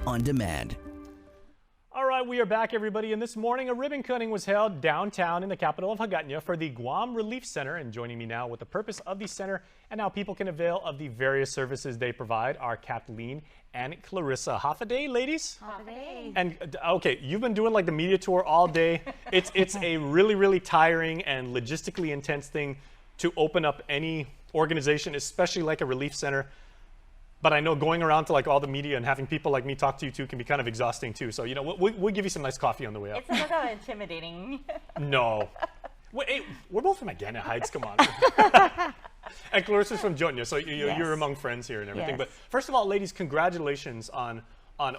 on demand. All right, we are back, everybody, and this morning a ribbon cutting was held downtown in the capital of Hagåtña for the Guam Relief Center. And joining me now with the purpose of the center and how people can avail of the various services they provide are Kathleen and Clarissa. Half a day, ladies? Half a day. And okay, you've been doing like the media tour all day. It's a really tiring and logistically intense thing to open up any organization, especially like a relief center. But I know going around to like all the media and having people like me talk to you too can be kind of exhausting too. So, you know, we'll give you some nice coffee on the way up. It's a little intimidating. No. Wait, hey, we're both from Hagåtña Heights, come on. And Clarissa's from Hagåtña, so you're among friends here and everything. Yes. But first of all, ladies, congratulations on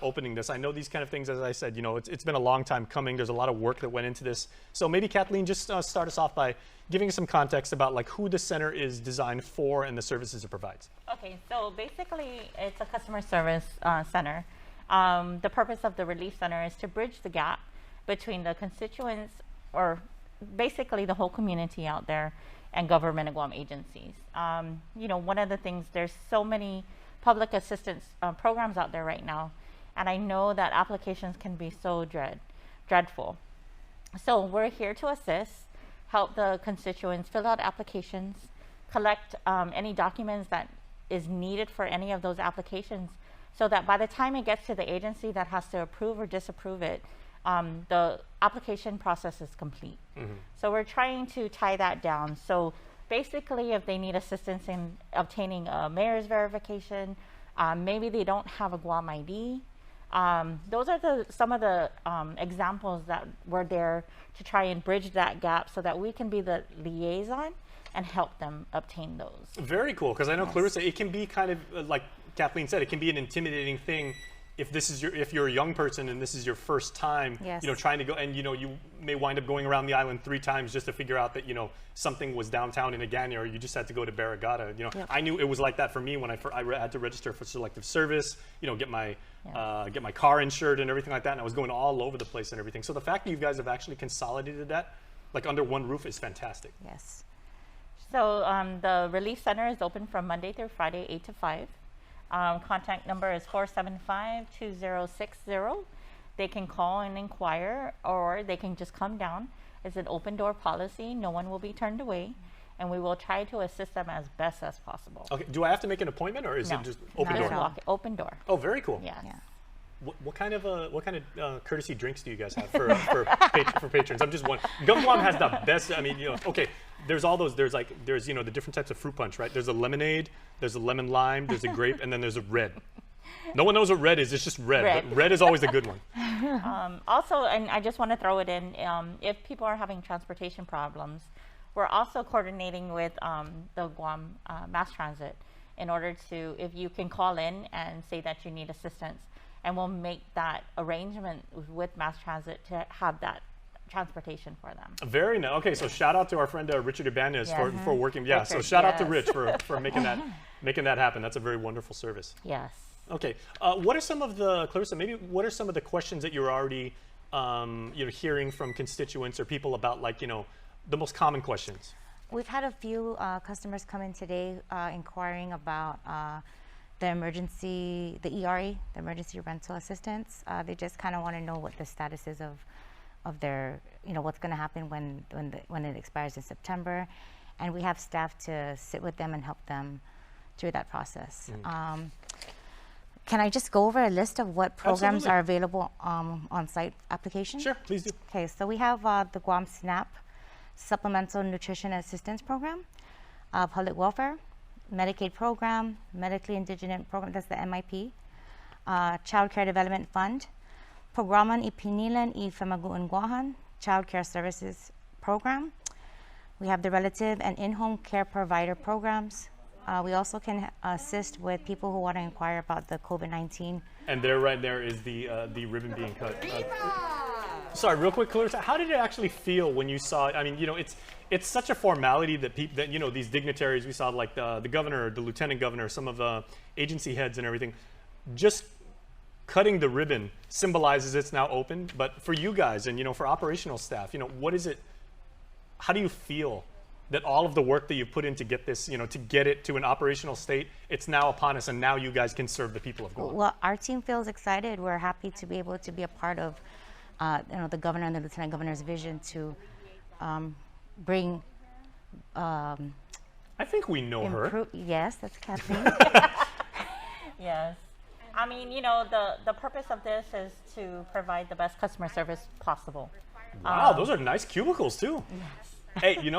opening this. I know these kind of things, as I said, you know, it's been a long time coming. There's a lot of work that went into this. So maybe Kathleen, just start us off by giving us some context about like who the center is designed for and the services it provides. Okay, so basically it's a customer service center. The purpose of the relief center is to bridge the gap between the constituents, or basically the whole community out there, and government and Guam agencies. You know, one of the things, there's so many public assistance programs out there right now, and I know that applications can be so dreadful. So we're here to assist, help the constituents fill out applications, collect any documents that is needed for any of those applications, so that by the time it gets to the agency that has to approve or disapprove it, the application process is complete. So we're trying to tie that down. So basically, if they need assistance in obtaining a mayor's verification, maybe they don't have a Guam ID. Those are some of the examples that we're there to try and bridge that gap so that we can be the liaison and help them obtain those. Very cool, because I know, Clarissa, it can be kind of, like Kathleen said, it can be an intimidating thing if you're a young person and this is your first time, you know, trying to go, and you know, you may wind up going around the island 3 times just to figure out that, you know, something was downtown in Hagåtña, or you just had to go to Barrigada. You know, I knew it was like that for me when I had to register for selective service, you know, get my car insured and everything like that, and I was going all over the place and everything. So the fact that you guys have actually consolidated that, like under one roof, is fantastic. Yes. So the Relief Center is open from Monday through Friday, 8 to 5. Contact number is 475-2060. They can call and inquire, or they can just come down. It's an open door policy. No one will be turned away, and we will try to assist them as best as possible. Okay. Do I have to make an appointment, or is it just open door? Walk, open door. Oh, very cool. Yes. Yeah. What kind of courtesy drinks do you guys have for patrons? I'm just wondering. Guam has the best. I mean, you know, okay. There's all those. There's you know, the different types of fruit punch, right? There's a lemonade, there's a lemon lime, there's a grape, and then there's a red. No one knows what red is. It's just red. But red is always a good one. Also, and I just want to throw it in, if people are having transportation problems, we're also coordinating with the Guam Mass Transit in order to, if you can call in and say that you need assistance, and we'll make that arrangement with Mass Transit to have that transportation for them. Very nice. Okay, so shout out to our friend Richard Ibanez for working. Yeah, Richard, so shout out to Rich for making that happen. That's a very wonderful service. Yes. Okay. What are some of the, Clarissa, maybe what are some of the questions that you're already you know, hearing from constituents or people about, like, you know, the most common questions? We've had a few customers come in today inquiring about the emergency, the ERA, the emergency rental assistance. They just kind of want to know what the status is of their, you know, what's going to happen when it expires in September, and we have staff to sit with them and help them through that process. Can I just go over a list of what programs are available on-site application? Sure, please do. Okay, so we have the Guam SNAP Supplemental Nutrition Assistance Program, Public Welfare, Medicaid Program, Medically Indigent Program, that's the MIP, Child Care Development Fund, Programan Ipinilan y Famaguanguahan Child Care Services Program. We have the Relative and In-Home Care Provider Programs. We also can assist with people who want to inquire about the COVID-19. And there, right there, is the ribbon being cut. Sorry, real quick, Clarissa, how did it actually feel when you saw it? I mean, you know, it's such a formality that people, that, you know, these dignitaries, we saw like the governor, the lieutenant governor, some of the agency heads and everything, just cutting the ribbon symbolizes it's now open. But for you guys and, you know, for operational staff, you know, what is it, how do you feel that all of the work that you put in to get this, to get it to an operational state, it's now upon us, and now you guys can serve the people of Guam? Well, our team feels excited. We're happy to be able to be a part of, the governor and the lieutenant governor's vision to bring. I think we know her. Yes, that's Kathleen. Yes. I mean, the purpose of this is to provide the best customer service possible. Wow, those are nice cubicles too. Yes. Hey,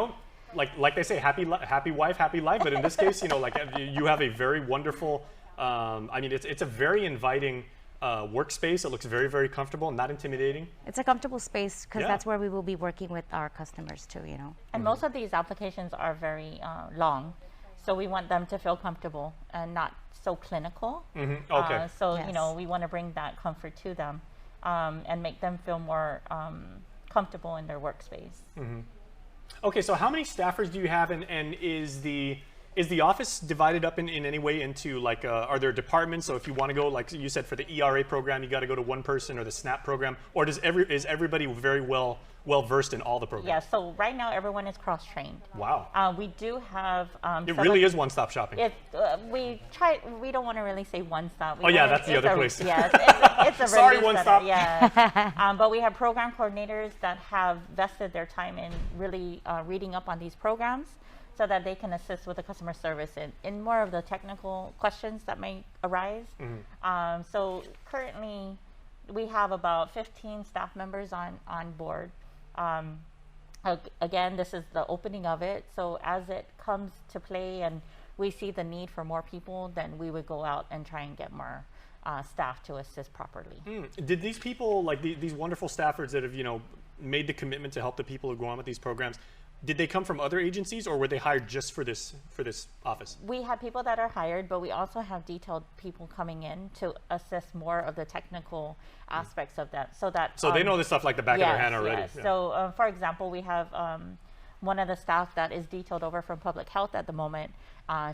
like they say, happy wife, happy life. But in this case, you have a very wonderful. I mean, it's a very inviting workspace. It looks very, very comfortable, not intimidating. It's a comfortable space because that's where we will be working with our customers too. And most of these applications are very long, so we want them to feel comfortable and not so clinical. Okay. We want to bring that comfort to them and make them feel more comfortable in their workspace. Okay, so how many staffers do you have, and is the office divided up in any way into are there departments? So if you want to go, like you said, for the ERA program, you got to go to one person, or the SNAP program, or is everybody very well versed in all the programs? Yeah, so right now everyone is cross-trained. Wow. We do have. It really is one-stop shopping. We don't want to really say one-stop. That's the other place. Yes, it's a Sorry, relief one-stop. center, yeah. But we have program coordinators that have vested their time in really reading up on these programs, so that they can assist with the customer service in more of the technical questions that may arise. So currently, we have about 15 staff members on board. Again, this is the opening of it. So as it comes to play and we see the need for more people, then we would go out and try and get more staff to assist properly. Did these people, these wonderful staffers that have, made the commitment to help the people of Guam with these programs, did they come from other agencies, or were they hired just for this office? We have people that are hired, but we also have detailed people coming in to assist more of the technical aspects of that. So they know this stuff like the back of their hand already. Yes. Yeah. So for example, we have one of the staff that is detailed over from public health at the moment.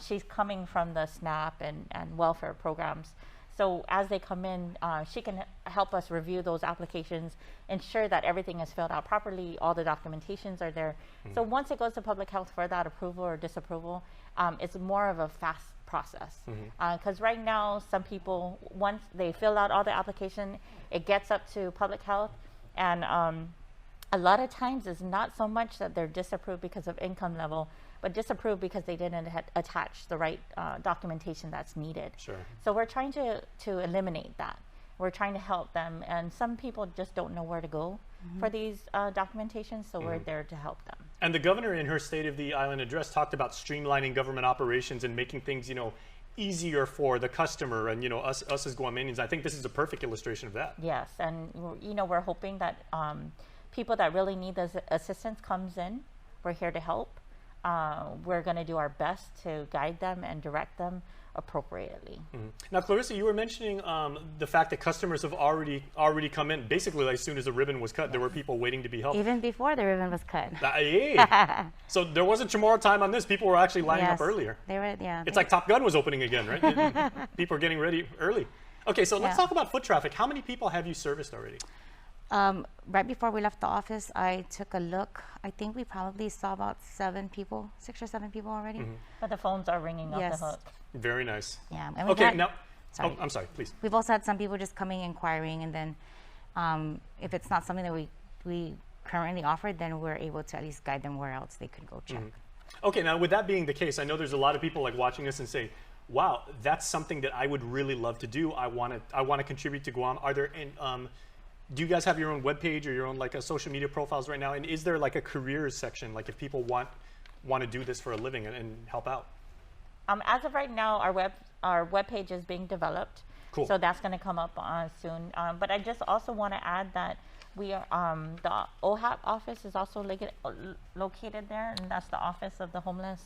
She's coming from the SNAP and welfare programs. So as they come in, she can help us review those applications, ensure that everything is filled out properly, all the documentations are there. So once it goes to public health for that approval or disapproval, it's more of a fast process. Because right now, some people, once they fill out all the application, it gets up to public health, and a lot of times it's not so much that they're disapproved because of income level, but disapproved because they didn't attach the right documentation that's needed. Sure. So we're trying to eliminate that. We're trying to help them, and some people just don't know where to go for these documentations, so we're there to help them. And the governor in her State of the Island address talked about streamlining government operations and making things, easier for the customer and, us as Guamanians. I think this is a perfect illustration of that. Yes, and we're hoping that people that really need this assistance comes in. We're here to help. We're going to do our best to guide them and direct them appropriately. Now, Clarissa, you were mentioning the fact that customers have already come in. Basically, as soon as the ribbon was cut, there were people waiting to be helped. Even before the ribbon was cut. So there wasn't tomorrow time on this. People were actually lining up earlier. They were, yeah. It's like Top Gun was opening again, right? People are getting ready early. Okay, so let's talk about foot traffic. How many people have you serviced already? Right before we left the office, I took a look. I think we probably saw about 6 or 7 people already. But the phones are ringing off the hook. Very nice. Yeah. And okay, now, I'm sorry, please. We've also had some people just coming, inquiring, and then if it's not something that we currently offer, then we're able to at least guide them where else they could go check. Okay, now with that being the case, I know there's a lot of people watching this and say, wow, that's something that I would really love to do. I want to contribute to Guam. Are there do you guys have your own webpage or your own social media profiles right now? And is there a careers section, if people want to do this for a living and help out? As of right now, our webpage is being developed. Cool. So that's going to come up soon. But I just also want to add that we are the OHAP office is also located there, and that's the Office of the Homeless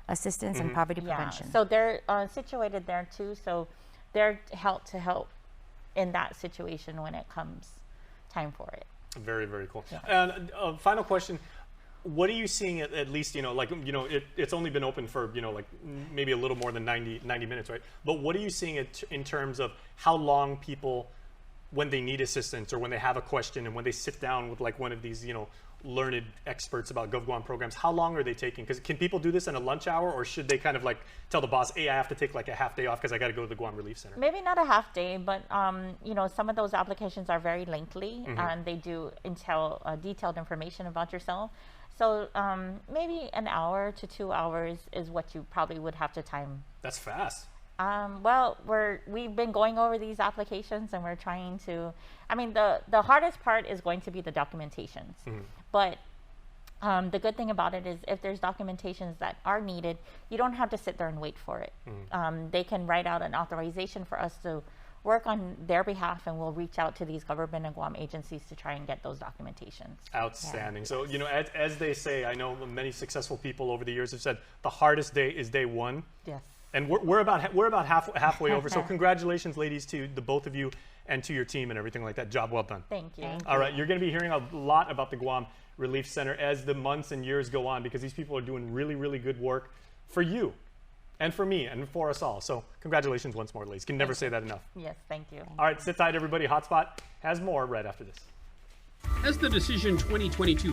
Assistance and Poverty Prevention. So they're situated there too. So they're to help in that situation when it comes time for it. Very, very cool. Yeah. And final question. What are you seeing at least, it's only been open for, maybe a little more than 90 minutes, right? But what are you seeing in terms of how long people, when they need assistance or when they have a question and when they sit down with one of these, learned experts about GovGuam programs, how long are they taking? Because can people do this in a lunch hour, or should they kind of like tell the boss, hey, I have to take like a half day off because I got to go to the Guam Relief Center? Maybe not a half day, but you know, some of those applications are very lengthy, and they do entail detailed information about yourself. So maybe an hour to 2 hours is what you probably would have to time. That's fast. Well, we've been going over these applications, and we're trying to, I mean, the hardest part is going to be the documentations. But the good thing about it is if there's documentations that are needed, you don't have to sit there and wait for it. They can write out an authorization for us to work on their behalf, and we'll reach out to these government and Guam agencies to try and get those documentations. Outstanding. Yeah. So, you know, as they say, I know many successful people over the years have said the hardest day is day one. Yes. And we're about halfway over. So congratulations, ladies, to the both of you and to your team and everything like that. Job well done. Thank you. All right, you're going to be hearing a lot about the Guam Relief Center as the months and years go on, because these people are doing really, really good work for you and for me and for us all. So congratulations once more, ladies. Can never say that enough. Yes, thank you. All right, sit tight, everybody. Hotspot has more right after this. As the Decision 2022